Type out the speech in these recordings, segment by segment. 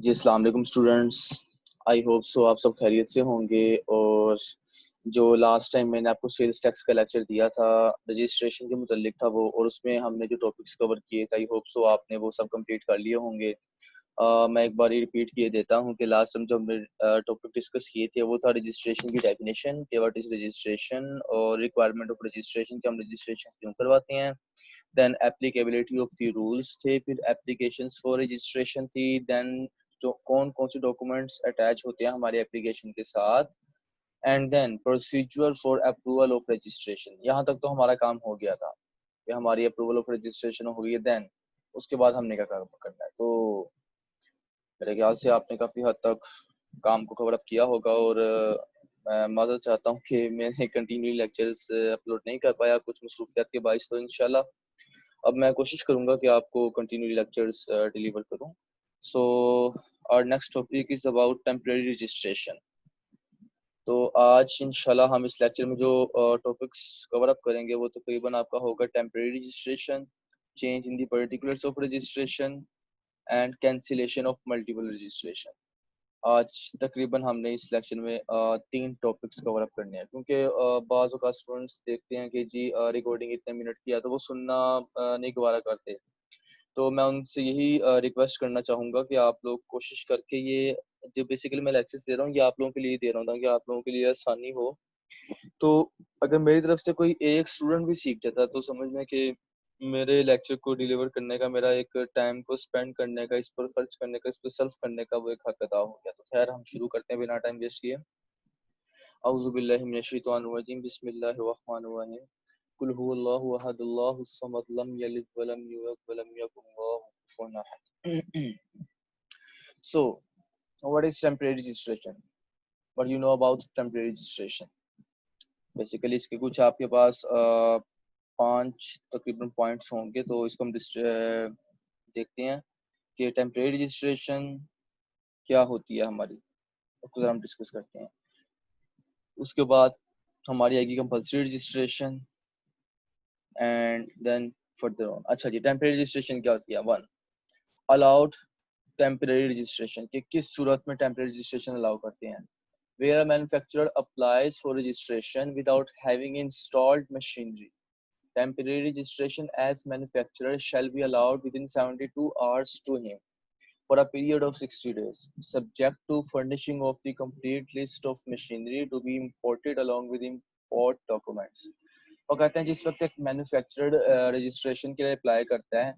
जी अस्सलाम वालेकुम students. I hope so आप सब खैरियत से होंगे। और जो लास्ट टाइम मैंने आपको सेल्स टैक्स का लेक्चर दिया था रजिस्ट्रेशन के मुतालिक था वो, और उसमें हमने जो टॉपिक्स कवर किए थे आई होप सो आपने वो सब कंप्लीट कर लिए होंगे। मैं एक बार रिपीट किए देता हूँ कि लास्ट टाइम जो हमने टॉपिक डिस्कस किए थे वो था रजिस्ट्रेशन की डेफिनेशन कि व्हाट इज रजिस्ट्रेशन, और रिक्वायरमेंट ऑफ रजिस्ट्रेशन कि हम रजिस्ट्रेशन क्यों करवाते हैं। Then applicability of the rules थे, फिर एप्लीकेशंस फॉर रजिस्ट्रेशन थी, देन जो कौन कौन से डॉक्यूमेंट्स अटैच होते हैं हमारे एप्लीकेशन के साथ, and then procedure for approval of registration. यहाँ तक तो हमारा काम हो गया था कि हमारी अप्रूवल ऑफ रजिस्ट्रेशन हो गई है। देन उसके बाद हमने क्या करना है, तो मेरे ख्याल से आपने काफ़ी हद तक काम को कवर अप किया होगा। और मैं माज़रत चाहता हूँ कि मैंने कंटिन्यू लेक्चर्स अपलोड नहीं कर पाया कुछ मसरूफियात के बाइस, तो इंशाल्लाह अब मैं कोशिश करूँगा कि आपको कंटिन्यू लेक्चर्स डिलीवर करूँ। So our next topic is about temporary registration. तो आज इंशाल्लाह हम इस लेक्चर में जो टॉपिक्स कवर अप करेंगे वो तकरीबन आपका होगा temporary registration, change in the particulars of registration, and cancellation of multiple registration. आज तकरीबन हमने इस लेक्चर में तीन टॉपिक्स कवर अप करने हैं, क्योंकि बाज़ औक़ात स्टूडेंट्स देखते हैं कि जी रिकॉर्डिंग इतने मिनट की है तो वो सुनना नहीं गवारा करते। तो मैं उनसे यही रिक्वेस्ट करना चाहूँगा कि आप लोग कोशिश करके ये जो बेसिकली मैं लेक्चर्स दे रहा हूँ ये आप लोगों के लिए दे रहा हूँ ताकि आप लोगों के लिए आसानी हो। तो अगर मेरी तरफ से कोई एक स्टूडेंट भी सीख जाता है तो समझ लें कि मेरे लेक्चर को डिलीवर करने का, मेरा एक टाइम को स्पेंड करने का, इस पर खर्च करने का, इस पर सर्व करने का वो एक हक अदा हो गया। तो खैर हम शुरू करते हैं बिना टाइम वेस्ट किए। औज़ु बिल्लाहि मिनश शैतानिर रजीम, बिस्मिल्लाहिर रहमानिर रहीम। कुल हुवल्लाहु अहद, अल्लाहुस समद, लम यलिद व लम यूलद व लम यकुन लहू कुफुवन अहद। So, what is temporary registration? What you know about temporary registration? Basically इसके कुछ आपके पास पांच तकरीबन पॉइंट्स होंगे, तो इसको हम देखते हैं कि टेम्परेरी रजिस्ट्रेशन क्या होती है हमारी, उसको जरा हम डिस्कस करते हैं। उसके बाद हमारी आएगी compulsory registration, and then further on. अच्छा जी, टेम्परेरी रजिस्ट्रेशन क्या होती है? वन, अलाउड टेम्परेरी रजिस्ट्रेशन, कि किस सूरत में टेम्परेरी रजिस्ट्रेशन अलाउ करते हैं। Where a manufacturer applies for registration without having installed machinery. Temporary registration as manufacturer shall be allowed within 72 hours to him for a period of 60 days, subject to furnishing of the complete list of machinery to be imported along with import documents. और कहते हैं जिस वक्त एक manufacturer registration के लिए apply करता है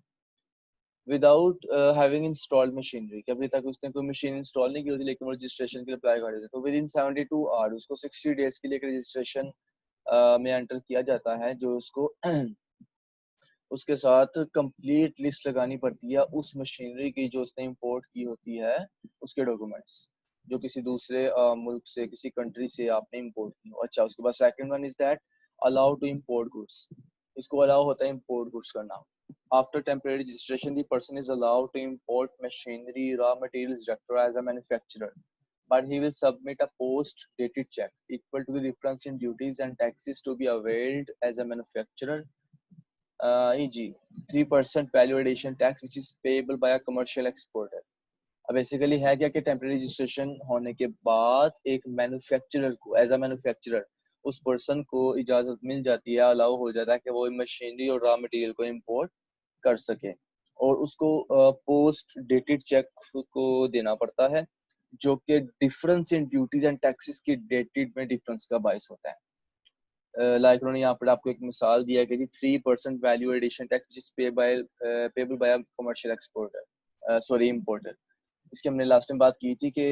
विदाउट हैविंग इंस्टॉल्ड मशीनरी, कि अभी तक उसने कोई मशीन इंस्टॉल नहीं की होती लेकिन वो रजिस्ट्रेशन के लिए अप्लाई कर देते, तो विद इन 72 आवर्स उसको 60 डेज के लिए रजिस्ट्रेशन में एंटर किया जाता है, जो उसको उसके साथ कंप्लीट लिस्ट लगानी पड़ती है उस मशीनरी की जो उसने इंपोर्ट की होती है, उसके डॉक्यूमेंट्स जो किसी दूसरे मुल्क से, किसी कंट्री से आपने इंपोर्ट की हो। अच्छा, उसके बाद second one is that allow to import goods. इसको अलाउ होता है इंपोर्ट गुड्स करना। After temporary registration, the person is allowed to import machinery, raw materials, etc. as a manufacturer, but he will submit a post-dated check equal to the difference in duties and taxes to be availed as a manufacturer, e.g., 3% value addition tax, which is payable by a commercial exporter. अब basically है क्या कि temporary registration होने के बाद एक manufacturer को as a manufacturer उस पर्सन को इजाज़त मिल जाती है, अलाउ हो जाता है कि वो मशीनरी और रॉ मटेरियल को इंपोर्ट कर सके, और उसको पोस्ट डेटेड चेक को देना पड़ता है जो कि difference in duties and taxes की डेटेड में डिफरेंस का बायस होता है। लाइक उन्होंने यहाँ पर आपको एक मिसाल दिया कि जी 3% वैल्यू एडिशन टैक्स जिस payable by commercial exporter, sorry importer. इसकी हमने लास्ट टाइम बात की थी कि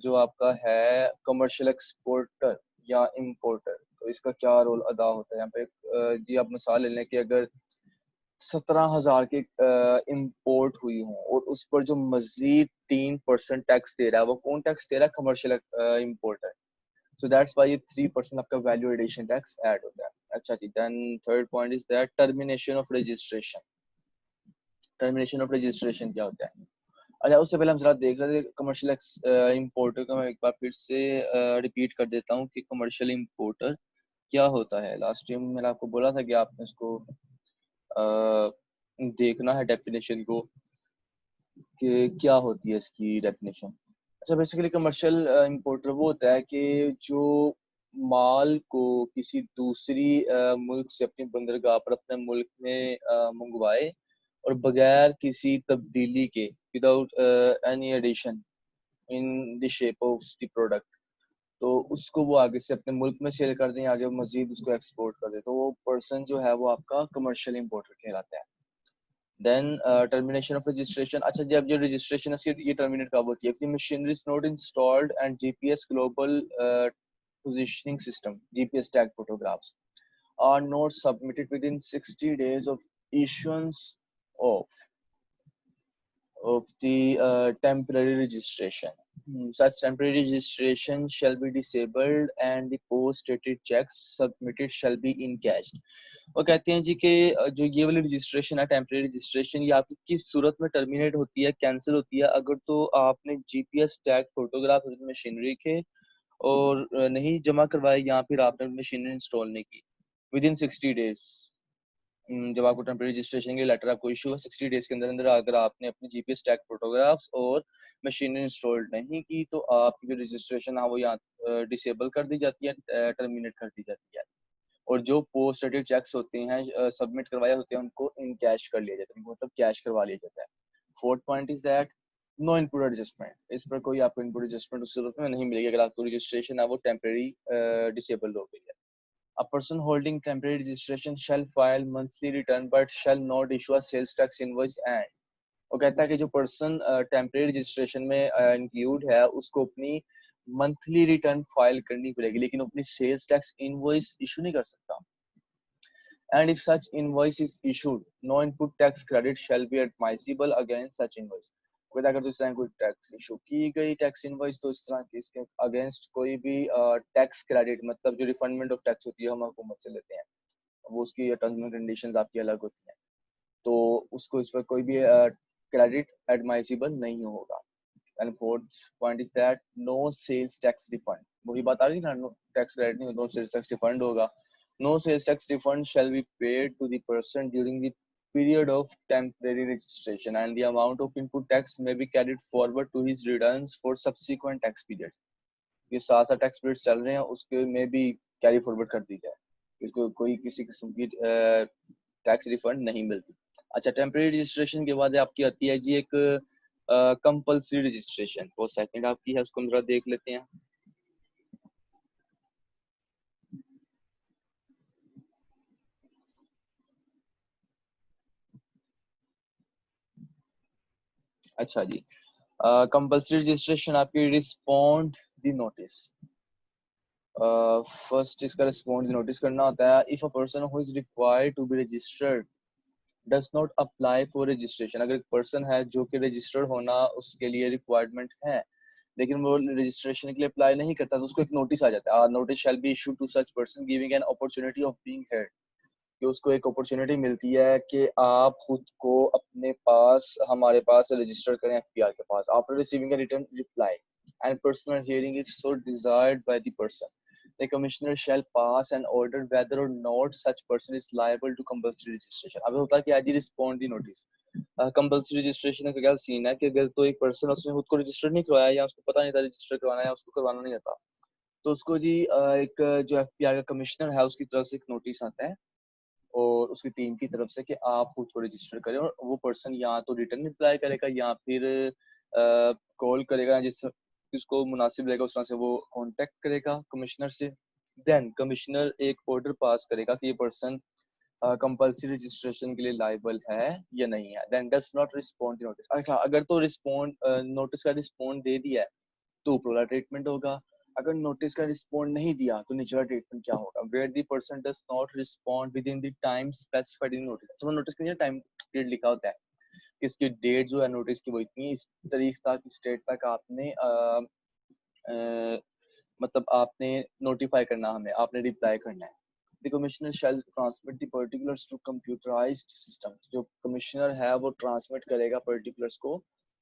जो आपका है कमर्शियल एक्सपोर्टर या इंपोर्टर, तो इसका क्या रोल अदा होता है यहाँ पे। जी आप मिसाल ले लें कि अगर 17,000 के इंपोर्ट हुई हो और उस पर जो मजीद 3% टैक्स दे रहा है, वो कौन टैक्स दे रहा है? Commercial importer. So that's why ये 3% आपका वैल्यू एडिशन टैक्स ऐड होता है। अच्छा जी, then third point is that termination of registration. Termination of registration क्या होता है? अच्छा, उससे पहले हम जरा देख रहे थे कमर्शियल इंपोर्टर का। मैं एक बार फिर से रिपीट कर देता हूँ कि कमर्शियल इंपोर्टर क्या होता है। लास्ट टाइम मैंने आपको बोला था कि आपने इसको देखना है डेफिनेशन को। कि क्या होती है इसकी डेफिनेशन। अच्छा, बेसिकली कमर्शियल इंपोर्टर वो होता है कि जो माल को किसी दूसरी मुल्क से अपनी बंदरगाह पर अपने मुल्क में मंगवाए और बगैर किसी तब्दीली के, without any addition in the shape of the product, तो उसको वो आगे से अपने मुल्क में सेल कर दें, आगे मजीद उसको एक्सपोर्ट कर दे, तो वो पर्सन जो है वो आपका कमर्शियल इंपोर्टर कहलाता है। Then termination of registration. अच्छा, जब जो रजिस्ट्रेशन है ये टर्मिनेट कब होती है? If the machinery is not installed and GPS global positioning system GPS tag photographs are not submitted within 60 days of issuance of the temporary registration. Such temporary registration shall be disabled and the post-dated checks submitted shall be encashed. वो कहते हैं जी कि जो ये वाली registration है, temporary registration, ये आपकी किस सूरत में टर्मिनेट होती है, कैंसिल होती है? अगर तो आपने जीपीएस टैग फोटोग्राफ मशीनरी के और नहीं जमा करवाए या फिर आपने मशीनरी इंस्टॉल नहीं की विद इन 60 डेज। जब आपको टेम्परेरी रजिस्ट्रेशन के लेटर आपको इशू है, 60 डेज के अंदर अंदर अगर आपने अपनी जीपीएस टैग फोटोग्राफ्स और मशीनरी इंस्टॉल्ड नहीं की तो आपकी जो रजिस्ट्रेशन है वो यहाँ डिसेबल कर दी जाती है, टर्मिनेट कर दी जाती है। और जो पोस्ट डेटेड चेक्स होते हैं सबमिट करवाए होते हैं उनको इन कैश कर लिया जाता है, मतलब कैश करवा लिया जाता है। Fourth point is that no input adjustment. इस पर कोई आपको इनपुट एडजस्टमेंट उस सूरत में नहीं मिलेगी अगर आपको रजिस्ट्रेशन है वो टेम्परेरी डिसेबल हो गई है। A person holding temporary registration shall file monthly return but shall not issue a sales tax invoice and वो कहता है कि जो पर्सन टेम्परेरी रजिस्ट्रेशन में इंक्लूड है उसको अपनी मंथली रिटर्न फाइल करनी पड़ेगी, लेकिन अपनी सेल्स टैक्स इनवॉइस इशू नहीं कर सकता। And if such invoice is issued no input tax credit shall be admissible against such invoice. अगर तो इस तरह कोई टैक्स इशू की गई टैक्स इनवॉइस तो इस तरह की इसके अगेंस्ट कोई भी टैक्स क्रेडिट, मतलब जो रिफंडमेंट ऑफ टैक्स होती है हम हुकूमत से लेते हैं, वो उसकी टर्म्स एंड कंडीशंस आपकी अलग होती हैं, तो उसको इस पर कोई भी क्रेडिट एडमाइसिबल नहीं होगा। And fourth point is that no sales tax refund. वही बात आ गई ना, नो टैक्स क्रेडिट नहीं, नो सेल्स टैक्स रिफंड होगा। No sales tax refund shall be paid to the person during the period of temporary registration and the amount of input tax may be carried forward to his returns for subsequent tax periods। ये साथ साथ tax periods चल रहे हैं उसके में भी carry forward कर दी जाए, इसको कोई किसी किस्म की टैक्स रिफंड नहीं मिलती। अच्छा, टेम्परेरी रजिस्ट्रेशन के बाद आपकी आती है जी एक कंपल्सरी रजिस्ट्रेशन। वो सेकंड आपकी है, उसको जरा देख लेते हैं। अच्छा जी, कंपल्सरी रजिस्ट्रेशन आपकी रिस्पॉन्ड द नोटिस। फर्स्ट इसका रिस्पॉन्ड नोटिस करना होता है। If a person who is required to be registered does not apply for registration. अगर एक पर्सन है जो कि रजिस्टर्ड होना उसके लिए रिक्वायरमेंट है लेकिन वो रजिस्ट्रेशन के लिए अप्लाई नहीं करता तो उसको एक नोटिस आ जाता है। Notice shall be issued to such person giving an opportunity of being heard. कि उसको एक अपॉर्चुनिटी मिलती है कि आप खुद को अपने पास हमारे पास रजिस्टर करें एफपीआर के पास after receiving a return reply and personal hearing is so desired by the person the commissioner shall pass an order whether or not such person is liable to compulsory registration। अब होता है कि आज ही respond दी notice. Compulsory registration का क्या scene है कि अगर तो एक पर्सन उसने खुद को रजिस्टर नहीं करवाया या उसको पता नहीं था रजिस्टर करवाना है, उसको करवाना नहीं आता, तो उसको जी एक जो एफपीआर का कमिश्नर है उसकी तरफ से एक नोटिस आता है और उसकी टीम की तरफ से कि आप खुद को रजिस्टर करें, और वो पर्सन या तो रिटर्न रिप्लाई करेगा या फिर कॉल करेगा, जिसको मुनासिब रहेगा उस तरह से वो कांटेक्ट करेगा कमिश्नर से। देन कमिश्नर एक ऑर्डर पास करेगा कि ये पर्सन कंपल्सरी रजिस्ट्रेशन के लिए लाइबल है या नहीं है। Then does not respond notice. अच्छा, अगर तो रिस्पॉन्ड नोटिस का रिस्पॉन्ड दे दिया है तो ऊपर ट्रीटमेंट होगा। अगर नोटिस का रिस्पॉन्ड नहीं दिया तो निचला ट्रीटमेंट क्या होगा? Where the person does not respond within the time specified in notice. अच्छा, नोटिस के लिए टाइम पीरियड लिखा होता है कि इसकी डेट जो है नोटिस की वो इतनी इस तारीख तक इस डेट तक आपने मतलब आपने नोटिफाई करना, हमें आपने रिप्लाई करना है। The commissioner shall transmit the particulars to computerized system। जो कमिश्नर है वो ट्रांसमिट करेगा पर्टिकुलर्स को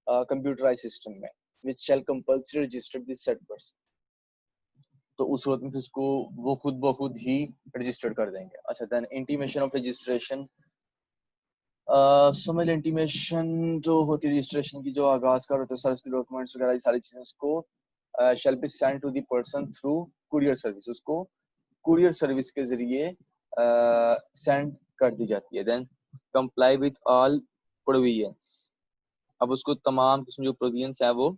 कंप्यूटराइज सिस्टम में which shall compulsory register the said person। तो उस सूरत में फिर उसको वो खुद ब खुद ही रजिस्टर्ड कर देंगे। अच्छा, देन इंटीमेशन ऑफ रजिस्ट्रेशन। समझ इंटीमेशन जो होती है रजिस्ट्रेशन की, जो आगाज कर होते हैं, सारे डॉक्यूमेंट्स वगैरह सारी चीजें उसको shall be send to the person through courier service, उसको कुरियर सर्विस के जरिए सेंड कर दी जाती है। Then comply with all provisions, अब उसको तमाम किस्म जो प्रोविजंस है वो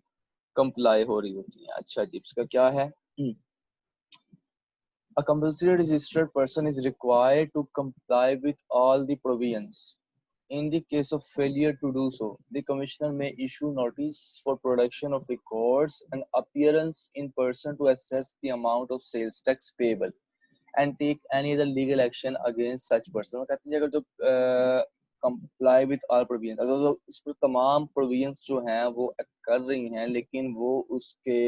कंप्लाई हो रही होती है। अच्छा जी, इसका क्या है? A compulsory registered person is required to comply with all the provisions. In the case of failure to do so, the commissioner may issue notice for production of records and appearance in person to assess the amount of sales tax payable and take any other legal action against such person. वो कहते हैं अगर जो comply with all provisions, अगर जो इस पर तमाम provisions जो हैं वो कर रही हैं लेकिन वो उसके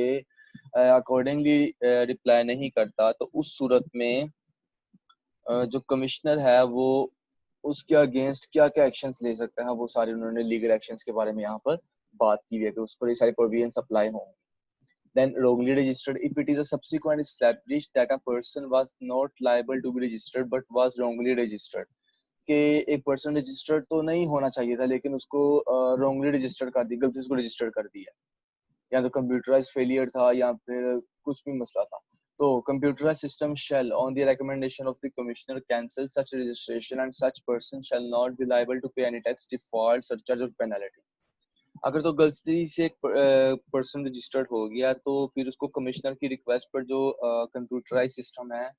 अकॉर्डिंगली रिप्लाई नहीं करता, तो उस सूरत में जो कमिश्नर है वो उसके अगेंस्ट क्या क्या एक्शंस ले सकता है, वो सारे उन्होंने लीगल एक्शंस के बारे में यहाँ पर बात की है कि उस पर ये सारे प्रोविजंस अप्लाई होंगे। Then wrongly registered, if it is a subsequent established that a person was not liable to be registered but was wrongly registered, कि एक पर्सन रजिस्टर्ड तो नहीं होना चाहिए था लेकिन उसको रॉन्गली रजिस्टर्ड कर दी, गलती से उसको रजिस्टर कर दिया, या तो कंप्यूटराइज फेलियर था या फिर कुछ भी मसला था, तो computerise system shall on the recommendation of the commissioner cancel such registration and such person shall not be liable to pay any tax, default, surcharge or penalty. अगर तो गलती से एक पर्सन रजिस्टर्ड हो गया तो फिर उसको कमिश्नर की रिक्वेस्ट पर जो कंप्यूटराइज सिस्टम है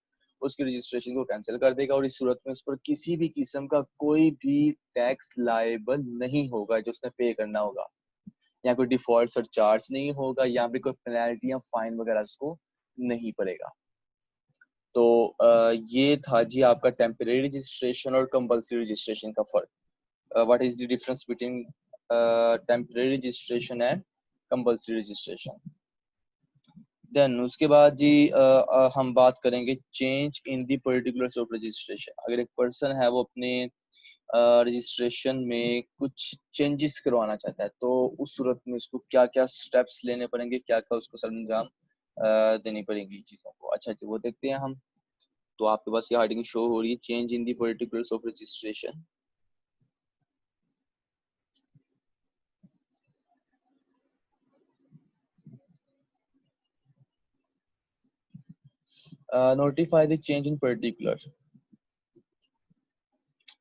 उसकी रजिस्ट्रेशन को कैंसिल कर देगा, और इस सूरत में उस पर किसी भी किस्म का कोई भी टैक्स लायबल नहीं होगा जो उसने पे करना होगा, या कोई डिफॉल्ट सरचार्ज नहीं होगा, या भी कोई पेनल्टी या फाइन वगैरह उसको नहीं पड़ेगा। तो ये था जी आपका टेम्परेरी रजिस्ट्रेशन और कंपल्सरी रजिस्ट्रेशन का फर्क। What is the difference between temporary registration and compulsory registration. Then उसके बाद जी हम बात करेंगे change in the particulars of registration. अगर एक पर्सन है वो अपने रजिस्ट्रेशन में कुछ चेंजेस करवाना चाहता है तो उस सूरत में उसको क्या क्या स्टेप्स लेने पड़ेंगे, क्या क्या उसको सरंजाम देनी पड़ेंगी चीज़ों को। अच्छा जी, वो देखते हैं हम। तो आपके पास ये हेडिंग शो हो रही है, change in the particulars of registration. Notify the change in particulars.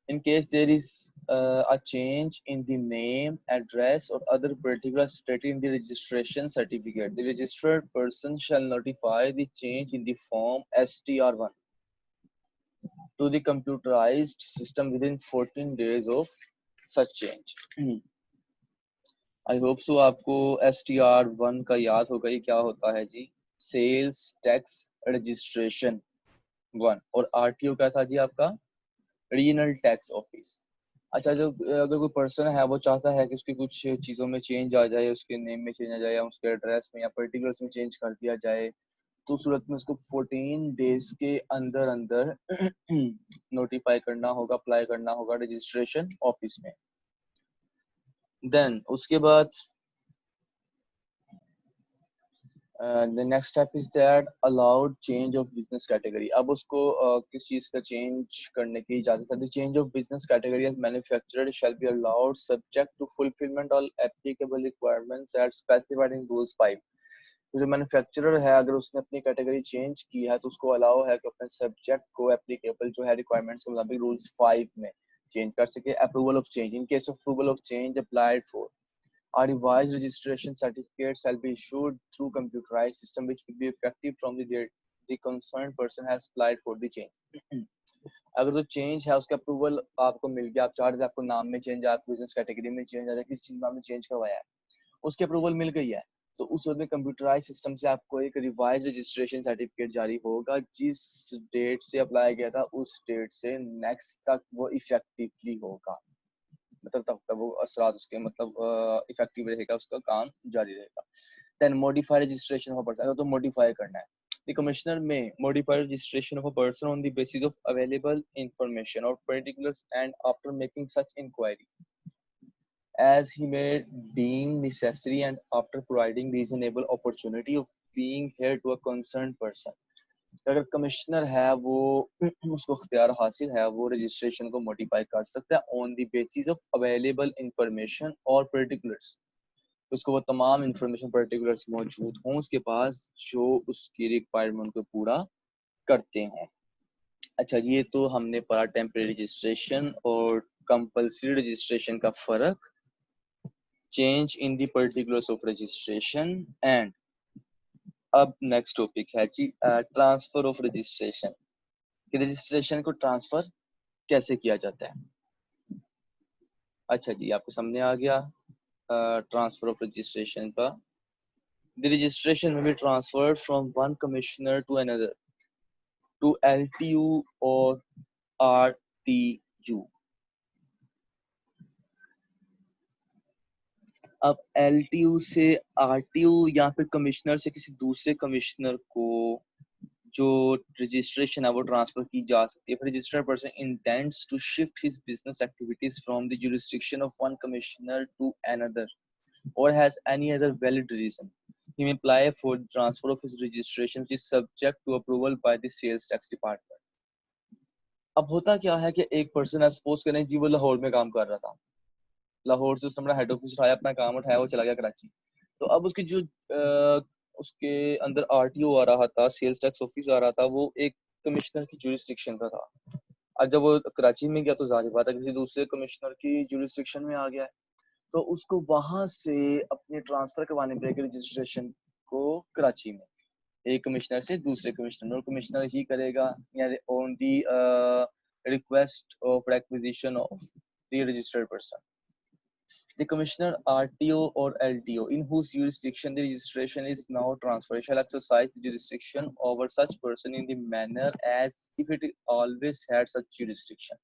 In case there is a change in the name, address, or other particulars stated in the registration certificate, the registered person shall notify the change in the form STR1 to the computerized system within 14 days of such change. I hope so आपको STR1 का याद होगा, ये क्या होता है जी? Sales tax registration 1, और RTO क्या था जी आपका? Regional tax office. अच्छा, जो अगर कोई पर्सन है वो चाहता है कि उसकी कुछ चीज़ों में चेंज आ जाए, उसके नेम में चेंज आ जाए या उसके एड्रेस में या पर्टिकुलर्स में चेंज कर दिया जाए, तो सूरत में उसको 14 डेज के अंदर अंदर नोटिफाई करना होगा, अप्लाई करना होगा रजिस्ट्रेशन ऑफिस में। देन उसके बाद the next step is that allowed change of business category. अब उसको किस चीज़ का चेंज करने की इजाज़त है? The change of business category as manufacturer shall be allowed subject to fulfillment all applicable requirements as specified in rules 5. तो जो मैन्युफैक्चरर है अगर उसने अपनी कैटेगरी चेंज की है तो उसको अलाउ है कि अपने सब्जेक्ट को एप्लीकेबल जो है रिक्वायरमेंट्स के मुताबिक रूल्स 5 में चेंज कर सके। Approval of change, in case of approval of change applied for, a revised registration certificate shall be issued through computerized system which will be effective from the date the concerned person has applied for the change. अगर जो change है उसका approval आपको मिल गया, आप चाह रहे थे आपको नाम में चेंज, आपको बिजनेस कैटेगरी में चेंज आ जाए, किस चीज में आपने चेंज करवाया है, उसकी अप्रूवल मिल गई है, तो उस वक्त में कंप्यूटराइज सिस्टम से आपको एक रिवाइज रजिस्ट्रेशन सर्टिफिकेट जारी होगा, जिस डेट से अप्लाई किया था उस डेट से नेक्स्ट तक वो इफेक्टिवली होगा, मतलब तब तक वो असरात उसके मतलब इफेक्टिव रहेगा, उसका काम जारी रहेगा। Then modify registration of a person, अगर तो मॉडिफाई करना है, the commissioner may modify registration of a person on the basis of available information or particulars and after making such inquiry as he may deem necessary and after providing reasonable opportunity of being heard to a concerned person. अगर commissioner है वो उसको इख्तियार हासिल है, वो registration को modify कर सकता है on the basis of available information और पर्टिकुलर्स। उसको वो तमाम इंफॉर्मेशन पर्टिकुलर्स मौजूद हों उसके पास जो उसकी रिक्वायरमेंट को पूरा करते हैं। अच्छा, ये तो हमने पढ़ा टेम्परेरी रजिस्ट्रेशन और कंपल्सरी रजिस्ट्रेशन का फर्क, change in the particulars of registration and अब नेक्स्ट टॉपिक है जी ट्रांसफर ऑफ रजिस्ट्रेशन, कि रजिस्ट्रेशन को ट्रांसफर कैसे किया जाता है। अच्छा जी, आपको सामने आ गया ट्रांसफर ऑफ रजिस्ट्रेशन का। द रजिस्ट्रेशन में be transferred from one commissioner to another to LTU और आरटीयू। अब एलटीयू से आरटीयू या फिर कमिश्नर से किसी दूसरे कमिश्नर को जो रजिस्ट्रेशन है वो ट्रांसफर की जा सकती है। If a registered person intends to shift his business activities from the jurisdiction of one commissioner to another or has any other valid reason, he may apply for the transfer of his registration, which is subject to approval by the sales tax department. अब होता क्या है कि एक person है, suppose करें जी वो लाहौर में काम कर रहा था, लाहौर से उसने अपना हेड ऑफिस उठाया, अपना काम उठाया, वो चला गया कराची। तो अब उसकी जो उसके अंदर आरटीओ आ रहा था, सेल्स टैक्स ऑफिस आ रहा था, वो एक कमिश्नर की जुरिस्डिक्शन का था। अब जब वो कराची में गया तो जाहिर बात है किसी दूसरे कमिश्नर की जुरिस्डिक्शन में आ गया है, तो उसको वहां से अपने ट्रांसफर करवाने पड़ेगा रजिस्ट्रेशन को कराची में, एक कमिश्नर से दूसरे कमिश्नर, और कमिश्नर ही करेगा या on the request of acquisition of the registered person. The commissioner, RTO or LTO, in whose jurisdiction the registration is now transferred, shall exercise the jurisdiction over such person in the manner as if it always had such jurisdiction.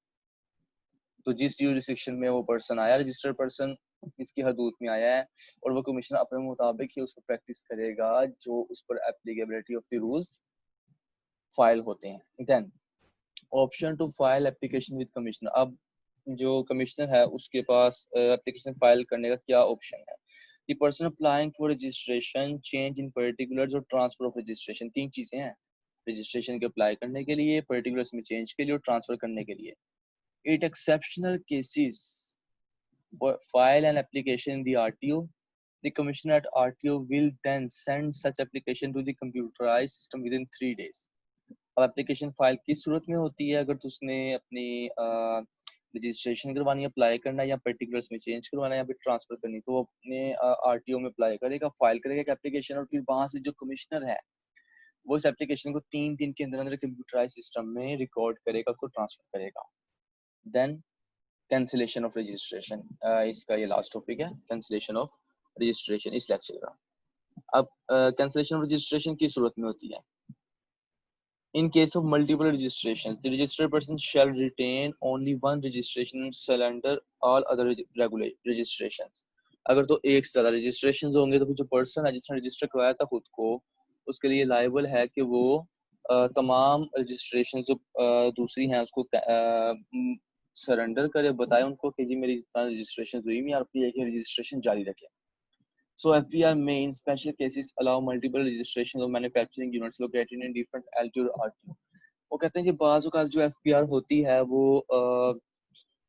तो जिस jurisdiction में वो person आया, registered person इसकी हदूद में आया है, और वो कमिश्नर अपने मुताबिक ही उसको प्रैक्टिस करेगा जो उस पर applicability of the rules file होते हैं। Then option to file application with commissioner. अब जो कमिश्नर है उसके पास एप्लीकेशन फाइल करने का क्या ऑप्शन है। The person applying for registration, change in particulars और ट्रांसफर ऑफ रजिस्ट्रेशन, तीन चीजें हैं रजिस्ट्रेशन के अप्लाई करने के लिए, पर्टिकुलर्स में चेंज के लिए और ट्रांसफर करने के लिए। It exceptional cases file an application in the RTO. The commissioner at RTO will then send such application to the computerized system within 3 days. अब एप्लीकेशन फाइल किस सूरत में होती है, अगर तो उसने अपनी रजिस्ट्रेशन करवानी, अप्लाई करना, या पर्टिकुलर्स में चेंज करवाना या फिर ट्रांसफर करनी, तो वो अपने आरटीओ में अप्लाई करेगा, फाइल करेगा एक एप्लीकेशन, और फिर वहां से जो कमिश्नर है वो इस एप्लीकेशन को 3 दिन के अंदर अंदर कंप्यूटराइज सिस्टम में रिकॉर्ड करेगा, उसको ट्रांसफर करेगा। देन कैंसिलेशन ऑफ रजिस्ट्रेशन, इसका ये लास्ट टॉपिक है, कैंसिलेशन ऑफ रजिस्ट्रेशन इस लेक्चर का। अब कैंसिलेशन ऑफ रजिस्ट्रेशन किस सूरत में होती है। In case of multiple registrations, the registered person shall retain only one registration and surrender all other registrations. अगर तो एक से ज्यादा रजिस्ट्रेशन होंगे तो फिर जो पर्सन है जिसने रजिस्टर करवाया था खुद को, उसके लिए लायबल है कि वो तमाम रजिस्ट्रेशन जो दूसरी हैं उसको सरेंडर करे, बताए उनको कि जी मेरी रजिस्ट्रेशन हुई है, आप ये रजिस्ट्रेशन जारी रखें। So FPR may in special cases allow multiple registration of manufacturing units located in different LTO or RTO. वो कहते हैं कि बाज़ औक़ात जो FPR होती है वो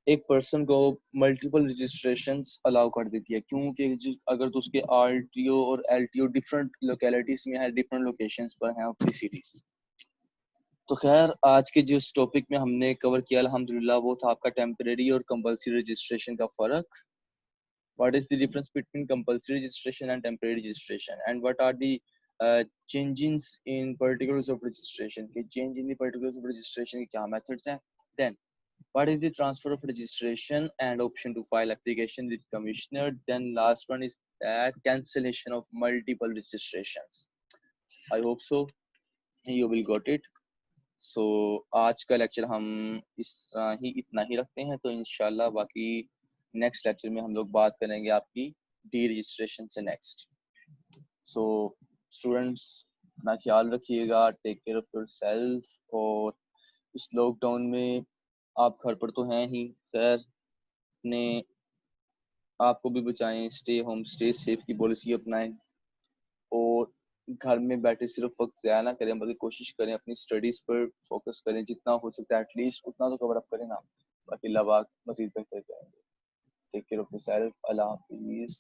एक पर्सन को मल्टीपल रजिस्ट्रेशंस अलाउ कर देती है, क्योंकि अगर तो उसके RTO और LTO डिफरेंट लोकेलिटीज में है, डिफरेंट लोकेशंस पर हैं ऑफ द सिटीज। तो खैर आज के जिस टॉपिक में हमने कवर किया अल्हम्दुलिल्लाह वो था आपका टेम्परेरी और कंपल्सरी रजिस्ट्रेशन का फ़र्क। What is the difference between compulsory registration and temporary registration, and what are the changes in particulars of registration, के change in the particulars of registration के क्या methods हैं। Then what is the transfer of registration and option to file application with commissioner। Then last one is that cancellation of multiple registrations। I hope so you will got it। So आज का lecture हम इतना ही रखते हैं, तो इंशाल्लाह बाकी next lecture में हम लोग बात करेंगे आपकी डी रजिस्ट्रेशन से नेक्स्ट। सो स्टूडेंट्स अपना ख्याल रखिएगा, टेक केयर ऑफ योरसेल्फ, और इस लॉकडाउन में आप घर पर तो हैं ही, खैर अपने आपको भी बचाएं, स्टे होम स्टे सेफ की पॉलिसी अपनाएं, और घर में बैठे सिर्फ वक्त ज़ाया ना करें, बल्कि कोशिश करें अपनी स्टडीज़ पर फोकस करें, जितना हो सकता है एटलीस्ट उतना तो कवर अप करें ना, बाकी अल्लाह पाक मज़ीद बेहतर करेंगे। टेक केयर ऑफ योरसेल्फ, अल्लाह हाफिज़।